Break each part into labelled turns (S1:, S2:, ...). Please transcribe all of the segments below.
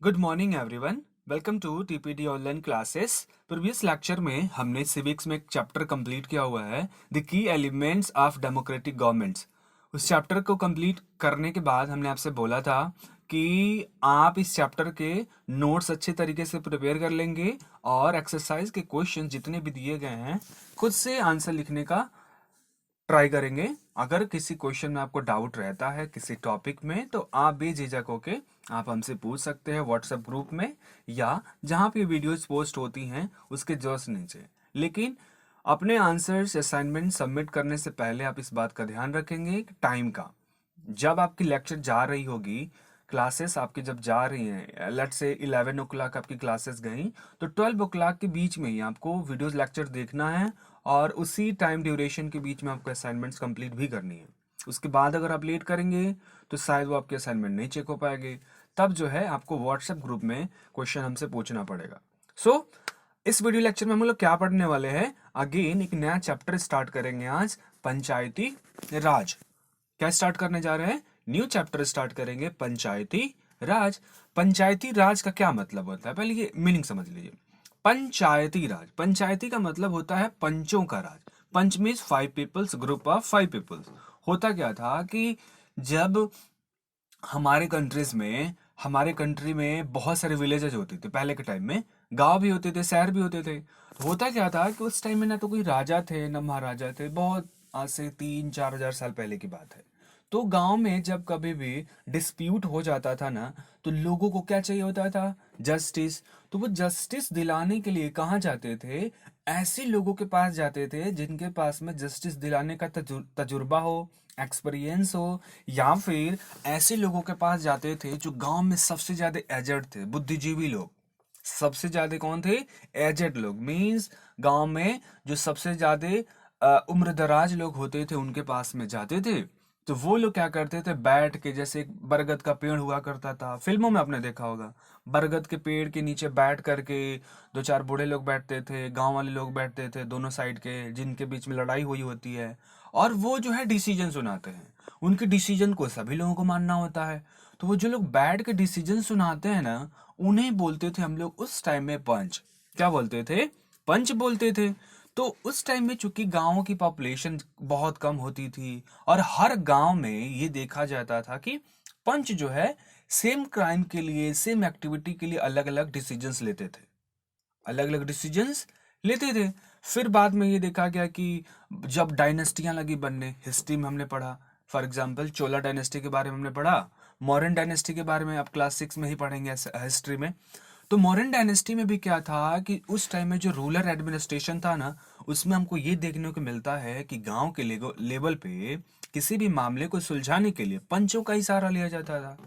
S1: Good morning everyone. Welcome to TPD online classes. Previous lecture में हमने civics में एक चैप्टर कंप्लीट किया हुआ है, the key elements of democratic governments. उस चैप्टर को कंप्लीट करने के बाद हमने आपसे बोला था कि आप इस चैप्टर के नोट्स अच्छे तरीके से प्रिपेयर कर लेंगे और एक्सरसाइज के क्वेश्चन जितने भी दिए गए हैं खुद से आंसर लिखने का ट्राई करेंगे। अगर किसी क्वेश्चन में आपको डाउट रहता है किसी टॉपिक में तो आप बेझिझक होके आप हमसे पूछ सकते हैं व्हाट्सएप ग्रुप में या जहाँ पे वीडियोस पोस्ट होती हैं उसके जस्ट नीचे। लेकिन अपने आंसर्स असाइनमेंट सबमिट करने से पहले आप इस बात का ध्यान रखेंगे कि टाइम का। जब आपकी लेक्चर जा रही होगी, क्लासेस आपकी जब जा रही हैं, लेट से 11 o'clock आपकी क्लासेस गई तो 12 o'clock के बीच में ही आपको वीडियोस लेक्चर देखना है और उसी टाइम ड्यूरेशन के बीच में आपको असाइनमेंट्स कंप्लीट भी करनी है। उसके बाद अगर आप लेट करेंगे तो शायद वो आपके असाइनमेंट नहीं चेक हो पाएंगे। तब जो है आपको व्हाट्सएप ग्रुप में क्वेश्चन हमसे पूछना पड़ेगा। सो इस वीडियो लेक्चर में हम लोग क्या पढ़ने वाले हैं, अगेन एक नया चैप्टर स्टार्ट करेंगे आज, पंचायती राज। क्या स्टार्ट करने जा रहे हैं? न्यू चैप्टर स्टार्ट करेंगे, पंचायती राज। पंचायती राज का क्या मतलब होता है, पहले ये मीनिंग समझ लीजिए। पंचायती राज, पंचायती का मतलब होता है पंचों का राज। Panch means 5 peoples, group of 5 peoples. होता क्या था कि जब हमारे कंट्री में बहुत सारे विलेजेस होते थे पहले के टाइम में, गांव भी होते थे, शहर भी होते थे। तो होता क्या था कि उस टाइम में ना तो कोई राजा थे ना महाराजा थे, बहुत आज से 3-4 हजार साल पहले की बात है। तो गांव में जब कभी भी डिस्प्यूट हो जाता था ना, तो लोगों को क्या चाहिए होता था? जस्टिस। तो वो जस्टिस दिलाने के लिए कहाँ जाते थे? ऐसे लोगों के पास जाते थे जिनके पास में जस्टिस दिलाने का तजुर्बा हो, एक्सपीरियंस हो, या फिर ऐसे लोगों के पास जाते थे जो गांव में सबसे ज्यादा एजड थे, बुद्धिजीवी लोग। सबसे ज्यादा कौन थे? एजेड लोग, मींस गांव में जो सबसे ज्यादा उम्र दराज लोग होते थे उनके पास में जाते थे। तो वो लोग क्या करते थे, बैठ के, जैसे एक बरगद का पेड़ हुआ करता था, फिल्मों में आपने देखा होगा, बरगद के पेड़ के नीचे बैठ करके दो चार बूढ़े लोग बैठते थे, गांव वाले लोग बैठते थे दोनों साइड के, जिनके बीच में लड़ाई हुई होती है, और वो जो है डिसीजन सुनाते हैं। उनके डिसीजन को सभी लोगों को मानना होता है। तो वो जो लोग बैठ के डिसीजन सुनाते हैं ना, उन्हें बोलते थे हम लोग उस टाइम में पंच। क्या बोलते थे? पंच बोलते थे। तो उस टाइम में चूंकि गांवों की पॉपुलेशन बहुत कम होती थी और हर गांव में ये देखा जाता था कि पंच जो है सेम क्राइम के लिए, सेम एक्टिविटी के लिए अलग अलग डिसीजंस लेते थे, अलग अलग डिसीजंस लेते थे। फिर बाद में ये देखा गया कि जब डायनेस्टियां लगी बनने, हिस्ट्री में हमने पढ़ा, फॉर एग्जाम्पल चोला डायनेस्टी के बारे में हमने पढ़ा, मॉडर्न डायनेस्टी के बारे में आप क्लास 6 में ही पढ़ेंगे हिस्ट्री में। तो मॉडर्न डायनेस्टी में भी क्या था कि उस टाइम में जो रूलर एडमिनिस्ट्रेशन था ना, उसमें हमको ये देखने को मिलता है कि गांव के लेवल पे किसी भी मामले को सुलझाने के लिए पंचों का ही सहारा लिया जाता था।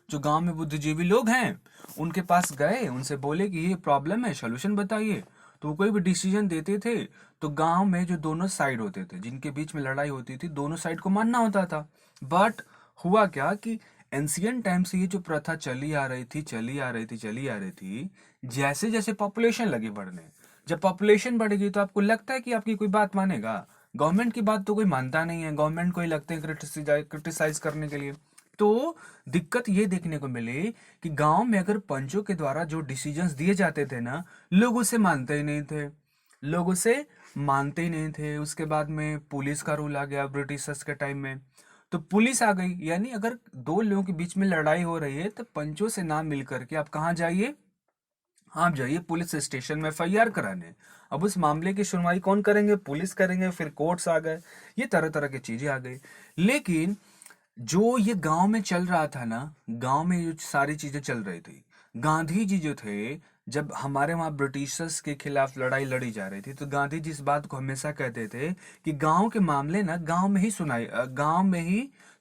S1: जो गांव में बुद्धिजीवी लोग हैं उनके पास गए, उनसे बोले कि ये प्रॉब्लम है, सोल्यूशन बताइए। तो वो कोई भी डिसीजन देते थे तो गांव में जो दोनों साइड होते थे, जिनके बीच में लड़ाई होती थी, दोनों साइड को मानना होता था। बट हुआ क्या कि एंशियंट टाइम से ये जो प्रथा चली आ रही थी, चली आ रही थी, चली आ रही थी, जैसे जैसे पॉपुलेशन लगी बढ़ने, जब पॉपुलेशन बढ़ेगी तो आपको लगता है कि आपकी कोई बात मानेगा? गवर्नमेंट की बात तो कोई मानता नहीं है, गवर्नमेंट को ही लगते हैं क्रिटिसाइज करने के लिए। तो दिक्कत ये देखने को मिली कि गांव में अगर पंचों के द्वारा जो डिसीजंस दिए जाते थे ना, लोग उसे मानते ही नहीं थे, लोग उसे मानते ही नहीं थे। उसके बाद में पुलिस का रूल आ गया ब्रिटिशर्स के टाइम में। तो पुलिस आ गई, यानी अगर दो लोगों के बीच में लड़ाई हो रही है तो पंचों से ना मिल करके आप कहाँ जाइए? आप जाइए पुलिस स्टेशन में एफआईआर कराने। अब उस मामले की सुनवाई कौन करेंगे? पुलिस करेंगे। फिर कोर्ट्स आ गए, ये तरह तरह की चीजें आ गई। लेकिन जो ये गांव में चल रहा था ना, गांव में जो सारी चीजें चल रही थी, गांधी जी जो थे, जब हमारे वहां ब्रिटिशर्स के खिलाफ लड़ाई लड़ी जा रही थी तो गांधी जी इस बात को हमेशा कहते थे कि गांव के मामले ना गांव में ही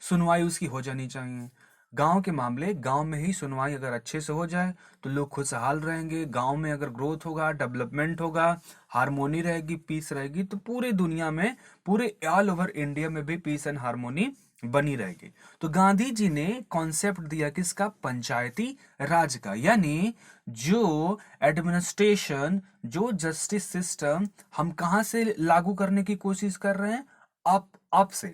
S1: सुनवाई उसकी हो जानी चाहिए। गांव के मामले गांव में ही सुनवाई अगर अच्छे से हो जाए तो लोग खुशहाल रहेंगे। गांव में अगर ग्रोथ होगा, डेवलपमेंट होगा, हारमोनी रहेगी, पीस रहेगी, तो पूरे दुनिया में, पूरे ऑल ओवर इंडिया में भी पीस एंड हारमोनी बनी रहेगी। तो गांधी जी ने कॉन्सेप्ट दिया किसका? पंचायती राज का। यानी जो एडमिनिस्ट्रेशन, जो जस्टिस सिस्टम हम कहां से लागू करने की कोशिश कर रहे हैं? अप अप से,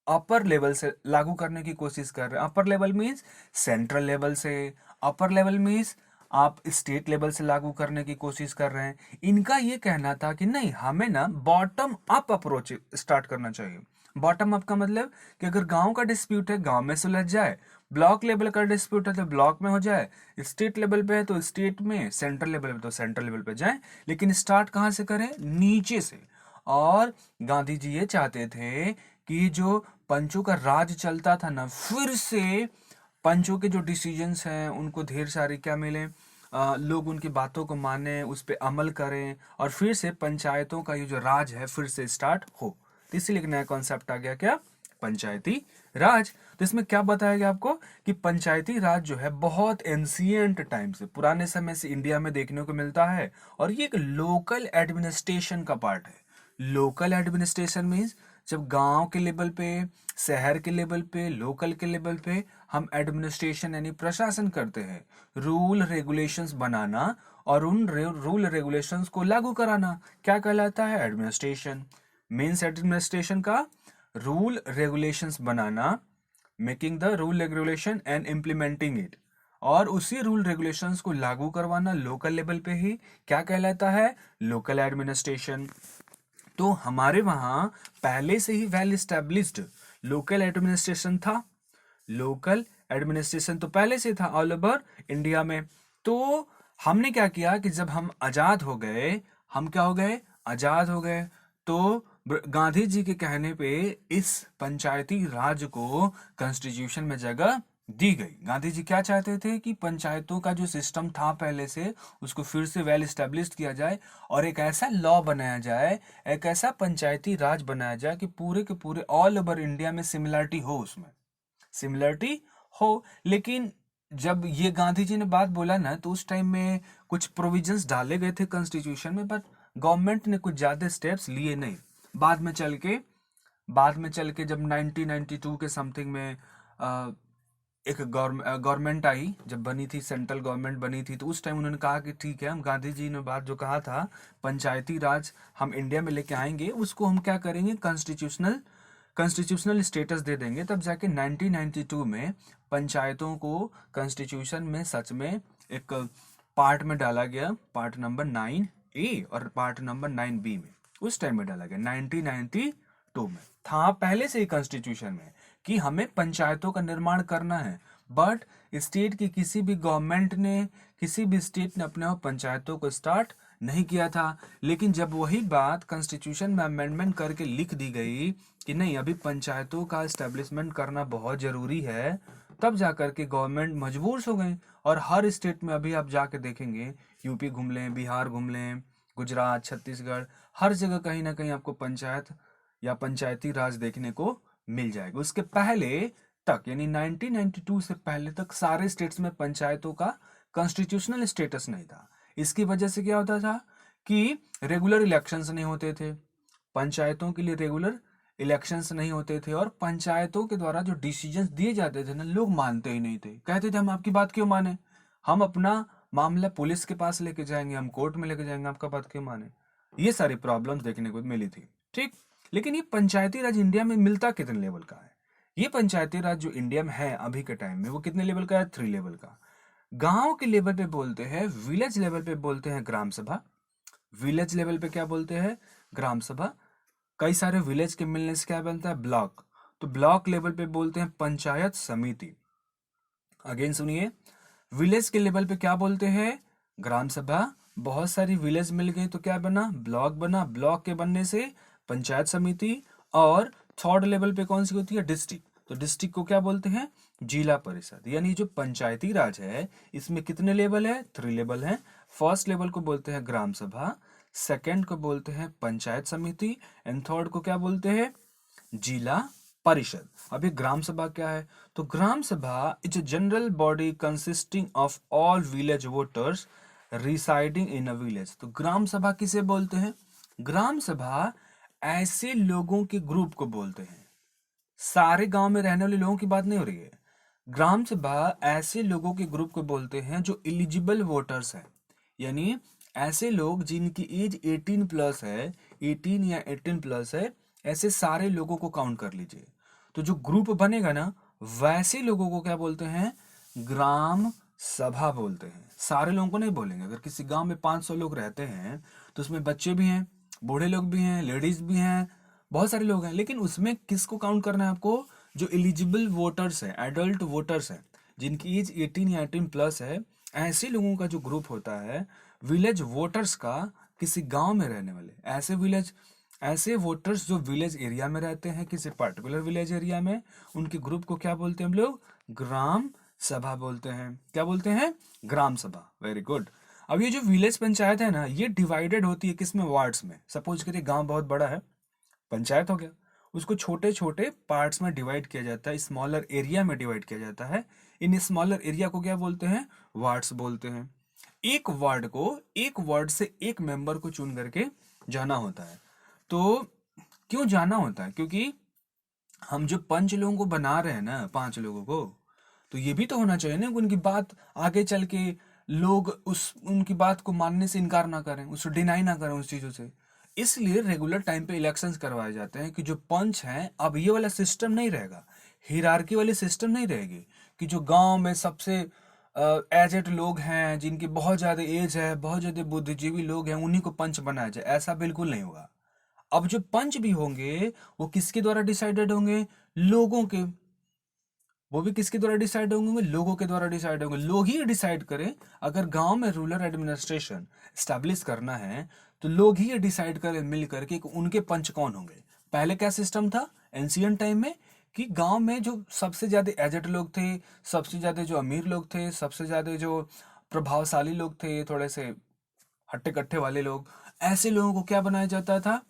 S1: अपर लेवल से लागू करने की कोशिश कर रहे हैं। Upper level means central level से, अपर लेवल मीन्स आप स्टेट लेवल से लागू करने की कोशिश कर रहे हैं। इनका ये कहना था कि नहीं, हमें ना बॉटम अप अप्रोच स्टार्ट करना चाहिए। बॉटम अप का मतलब कि अगर गांव का डिस्प्यूट है गांव में सुलझ जाए, ब्लॉक लेवल का डिस्प्यूट है तो ब्लॉक में हो जाए, स्टेट लेवल पे है तो स्टेट में, सेंट्रल लेवल पे तो सेंट्रल लेवल पे जाए, लेकिन स्टार्ट कहाँ से करें? नीचे से। और गांधी जी ये चाहते थे कि जो पंचों का राज चलता था ना, फिर से पंचों के जो डिसीजंस हैं उनको ढेर सारी क्या मिले, लोग उनकी बातों को माने, उस पर अमल करें, और फिर से पंचायतों का ये जो राज है फिर से स्टार्ट हो। तो इसीलिए एक नया कॉन्सेप्ट आ गया, क्या? पंचायती राज। तो इसमें क्या बताया गया आपको कि पंचायती राज जो है बहुत एंशियंट टाइम से, पुराने समय से इंडिया में देखने को मिलता है, और ये एक लोकल एडमिनिस्ट्रेशन का पार्ट है। लोकल एडमिनिस्ट्रेशन मीन्स जब गांव के लेवल पे, शहर के लेवल पे, लोकल के लेवल पे हम एडमिनिस्ट्रेशन यानी प्रशासन करते हैं, रूल रेगुलेशंस बनाना और उन रूल रेगुलेशंस को लागू कराना क्या कहलाता है? एडमिनिस्ट्रेशन। मीन्स एडमिनिस्ट्रेशन का rule regulations banana, making the rule regulation and implementing it, और उसी रूल रेगुलेशंस को लागू करवाना लोकल लेवल पे ही क्या कहलाता है? Local administration. तो हमारे वहां पहले से ही वेल एस्टेब्लिश्ड लोकल एडमिनिस्ट्रेशन था। लोकल एडमिनिस्ट्रेशन तो पहले से था ऑल ओवर इंडिया में। तो हमने क्या किया कि जब हम आजाद हो गए, हम क्या हो गए? आजाद हो गए। तो गांधी जी के कहने पे इस पंचायती राज को कॉन्स्टिट्यूशन में जगह दी गई। गांधी जी क्या चाहते थे कि पंचायतों का जो सिस्टम था पहले से, उसको फिर से वेल एस्टेब्लिश्ड किया जाए, और एक ऐसा लॉ बनाया जाए, एक ऐसा पंचायती राज बनाया जाए कि पूरे के पूरे ऑल ओवर इंडिया में सिमिलरिटी हो, उसमें सिमिलरिटी हो। लेकिन जब ये गांधी जी ने बात बोला ना, तो उस टाइम में कुछ प्रोविजंस डाले गए थे कॉन्स्टिट्यूशन में, बट गवर्नमेंट ने कुछ ज्यादा स्टेप्स लिए नहीं। बाद में चल के जब 1992 के समथिंग में एक गवर्नमेंट आई, जब बनी थी, सेंट्रल गवर्नमेंट बनी थी, तो उस टाइम उन्होंने कहा कि ठीक है, हम गांधी जी ने बात जो कहा था पंचायती राज हम इंडिया में लेके आएंगे, उसको हम क्या करेंगे? कॉन्स्टिट्यूशनल स्टेटस दे देंगे। तब जाके 1992 में पंचायतों को कॉन्स्टिट्यूशन में सच में एक पार्ट में डाला गया, पार्ट नंबर 9A और पार्ट नंबर 9B में, उस टाइम में डाला गया 1992 में। था पहले से ही कॉन्स्टिट्यूशन में कि हमें पंचायतों का निर्माण करना है, बट स्टेट की किसी भी गवर्नमेंट ने, किसी भी स्टेट ने अपने आप पंचायतों को स्टार्ट नहीं किया था। लेकिन जब वही बात कॉन्स्टिट्यूशन में अमेंडमेंट करके लिख दी गई कि नहीं, अभी पंचायतों का एस्टेब्लिशमेंट करना बहुत जरूरी है, तब जाकर के गवर्नमेंट मजबूर हो गई। और हर स्टेट में अभी आप जाके देखेंगे, यूपी घूम लें, बिहार घूम लें, गुजरात, छत्तीसगढ़, हर जगह कहीं ना कहीं आपको पंचायत या पंचायती राज देखने को मिल जाएगा। उसके पहले तक यानी 1992 से पहले तक सारे स्टेट्स में पंचायतों का कॉन्स्टिट्यूशनल स्टेटस नहीं था। इसकी वजह से क्या होता था कि रेगुलर इलेक्शंस नहीं होते थे, पंचायतों के लिए रेगुलर इलेक्शंस नहीं होते थे, और पंचायतों के द्वारा जो डिसीजंस दिए जाते थे ना, लोग मानते ही नहीं थे। कहते थे हम आपकी बात क्यों माने, हम अपना मामला पुलिस के पास लेके जाएंगे, हम कोर्ट में लेके जाएंगे, आपका बात क्यों माने। ये सारी प्रॉब्लम्स देखने को मिली थी। ठीक, लेकिन ये पंचायती राज इंडिया में मिलता कितने लेवल का है? ये पंचायती राज जो इंडिया में है अभी के टाइम में, वो कितने लेवल का है? 3 लेवल का। गांव के लेवल पे बोलते हैं, विलेज लेवल पे बोलते हैं ग्राम सभा। विलेज लेवल पे क्या बोलते हैं? ग्राम सभा। कई सारे विलेज के मिलने से क्या बनता है? ब्लॉक। तो ब्लॉक लेवल पे बोलते हैं पंचायत समिति। अगेन सुनिए, विलेज के लेवल पे क्या बोलते हैं? ग्राम सभा। बहुत सारी विलेज मिल गई तो क्या बना? ब्लॉक बना। ब्लॉक के बनने से पंचायत समिति। और थर्ड लेवल पे कौन सी होती है? डिस्ट्रिक्ट। तो डिस्ट्रिक्ट को क्या बोलते हैं? जिला परिषद। यानी जो पंचायती राज है इसमें कितने लेवल है? 3 लेवल है। फर्स्ट लेवल को बोलते हैं ग्राम सभा, सेकंड को बोलते हैं पंचायत समिति, एंड थर्ड को क्या बोलते हैं? जिला परिषद। अभी ग्राम सभा क्या है? तो ग्राम सभा is a general body consisting of all village voters residing in a village. तो ग्राम सभा किसे बोलते हैं? ग्राम सभा ऐसे लोगों के ग्रुप को बोलते हैं, सारे गांव में रहने वाले लोगों की बात नहीं हो रही है। ग्राम सभा ऐसे लोगों के ग्रुप को बोलते हैं जो एलिजिबल वोटर्स हैं, यानी ऐसे लोग जिनकी एज 18 प्लस है, 18 या 18 प्लस है, ऐसे सारे लोगों को काउंट कर लीजिए। तो जो ग्रुप बनेगा ना, वैसे लोगों को क्या बोलते हैं? ग्राम सभा बोलते हैं। सारे लोगों को नहीं बोलेंगे। अगर किसी गांव में 500 लोग रहते हैं तो उसमें बच्चे भी हैं, बूढ़े लोग भी हैं, लेडीज भी हैं, बहुत सारे लोग हैं, लेकिन उसमें किसको काउंट करना है आपको? जो एलिजिबल वोटर्स हैं, एडल्ट वोटर्स हैं, जिनकी एज 18 या 18 प्लस है, ऐसे लोगों का जो ग्रुप होता है विलेज वोटर्स का, किसी गांव में रहने वाले ऐसे वोटर्स जो विलेज एरिया में रहते हैं, किसी पर्टिकुलर विलेज एरिया में, उनके ग्रुप को क्या बोलते हैं हम लोग? ग्राम सभा बोलते हैं। क्या बोलते हैं? ग्राम सभा। Very good. अब ये जो विलेज पंचायत है ना, ये डिवाइडेड होती है किसमें? वार्ड्स में। सपोज करिए गांव बहुत बड़ा है, पंचायत हो गया, उसको छोटे छोटे पार्ट्स में डिवाइड किया जाता है, स्मॉलर एरिया में डिवाइड किया जाता है। इन स्मॉलर एरिया को क्या बोलते हैं? वार्ड्स बोलते हैं। एक वार्ड से एक मेंबर को चुन करके जाना होता है। तो क्यों जाना होता है? क्योंकि हम जो 5 लोगों को बना रहे हैं ना, 5 लोगों को, तो ये भी तो होना चाहिए ना कि उनकी बात आगे चल के लोग उनकी बात को मानने से इनकार ना करें, उसको डिनाई ना करें उस चीजों से। इसलिए रेगुलर टाइम पे इलेक्शंस करवाए जाते हैं कि जो पंच हैं, अब ये वाला सिस्टम नहीं रहेगा, हिरार्की वाली सिस्टम नहीं रहेगी कि जो गांव में सबसे एजेड लोग हैं, जिनकी बहुत ज्यादा एज है, बहुत ज्यादा बुद्धिजीवी लोग हैं, उन्हीं को पंच बनाया जाए। ऐसा बिल्कुल नहीं होगा। अब जो पंच भी होंगे वो किसके द्वारा डिसाइडेड होंगे? लोगों के। वो भी किसके द्वारा डिसाइड होंगे? लोगों के द्वारा डिसाइड होंगे। लोग ही डिसाइड करें। अगर गांव में रूरल एडमिनिस्ट्रेशन स्टैब्लिश करना है तो लोग ही डिसाइड करें मिल करके कि उनके पंच कौन होंगे। पहले क्या सिस्टम था एंशियंट टाइम में? कि गांव में जो सबसे ज्यादा एजेड लोग थे, सबसे ज्यादा जो अमीर लोग थे, सबसे ज्यादा जो प्रभावशाली लोग थे, थोड़े से हट्टे कट्टे वाले लोग, ऐसे लोगों को क्या बनाया जाता था?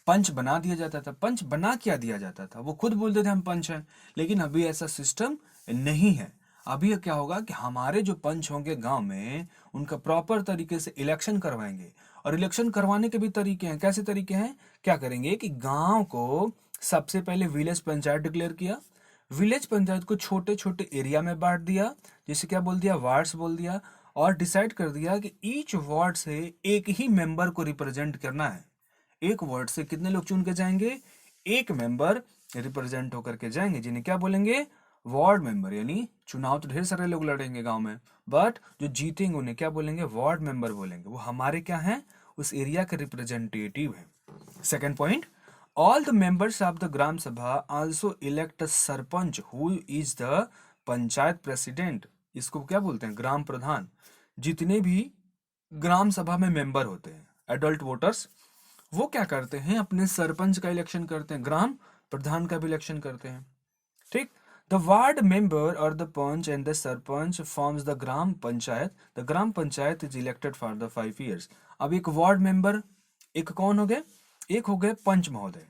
S1: पंच बना दिया जाता था। पंच बना क्या दिया जाता था? वो खुद बोलते थे हम पंच हैं। लेकिन अभी ऐसा सिस्टम नहीं है। अभी क्या होगा कि हमारे जो पंच होंगे गांव में, उनका प्रॉपर तरीके से इलेक्शन करवाएंगे। और इलेक्शन करवाने के भी तरीके हैं। कैसे तरीके हैं? क्या करेंगे कि गांव को सबसे पहले विलेज पंचायत डिक्लेयर किया। विलेज पंचायत को छोटे छोटे एरिया में बांट दिया, जिसे क्या बोल दिया? वार्ड्स बोल दिया। और डिसाइड कर दिया कि ईच वार्ड से एक ही मेंबर को रिप्रेजेंट करना है। एक वार्ड से कितने लोग चुन के जाएंगे? एक मेंबर रिप्रेजेंट होकर के जाएंगे, जिन्हें क्या बोलेंगे? Ward member. यानी चुनाव तो ढेर सारे लोग लड़ेंगे गांव में, बट जो जीतेंगे उन्हें क्या बोलेंगे? वार्ड मेंबर बोलेंगे। वो हमारे क्या हैं? उस एरिया के रिप्रेजेंटेटिव हैं। Second point, all the members of the gram sabha also elect a sarpanch who is the panchayat president. इसको क्या बोलते हैं? ग्राम प्रधान। जितने भी ग्राम सभा में मेंबर होते हैं, एडल्ट वोटर्स, वो क्या करते हैं? अपने सरपंच का इलेक्शन करते हैं, ग्राम प्रधान का भी इलेक्शन करते हैं। ठीक। द वार्ड मेंबर और the panch and the sarpanch forms the gram panchayat. The gram panchayat is elected for the 5 years। अब एक वार्ड मेंबर, एक कौन हो गए? एक हो गए पंच महोदय।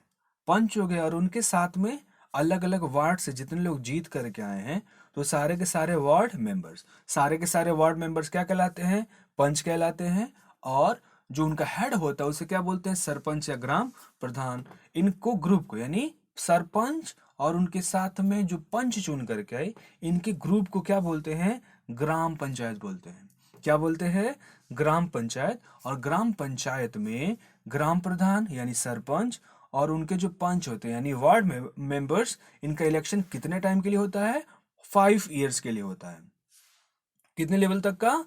S1: पंच हो गए और उनके साथ में अलग अलग वार्ड से जितने लोग जीत करके आए हैं, तो सारे के सारे वार्ड मेंबर्स, सारे के सारे वार्ड मेंबर्स क्या कहलाते हैं? पंच कहलाते हैं। और जो उनका हेड होता है उसे क्या बोलते हैं? सरपंच या ग्राम प्रधान। इनको ग्रुप को, यानी सरपंच और उनके साथ में जो पंच चुन करके आए, इनके ग्रुप को क्या बोलते हैं? ग्राम पंचायत बोलते हैं। क्या बोलते हैं? ग्राम पंचायत। और ग्राम पंचायत में ग्राम प्रधान यानी सरपंच और उनके जो पंच होते हैं यानी वार्ड मेंबर्स, इनका इलेक्शन कितने टाइम के लिए होता है? 5 years के लिए होता है। कितने लेवल तक का?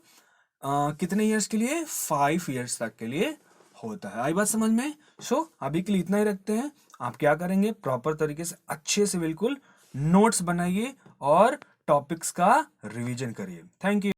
S1: कितने ईयर्स के लिए? 5 years तक के लिए होता है। आई बात समझ में? अभी के लिए इतना ही रखते हैं। आप क्या करेंगे? प्रॉपर तरीके से अच्छे से बिल्कुल नोट्स बनाइए और टॉपिक्स का रिवीजन करिए। Thank you.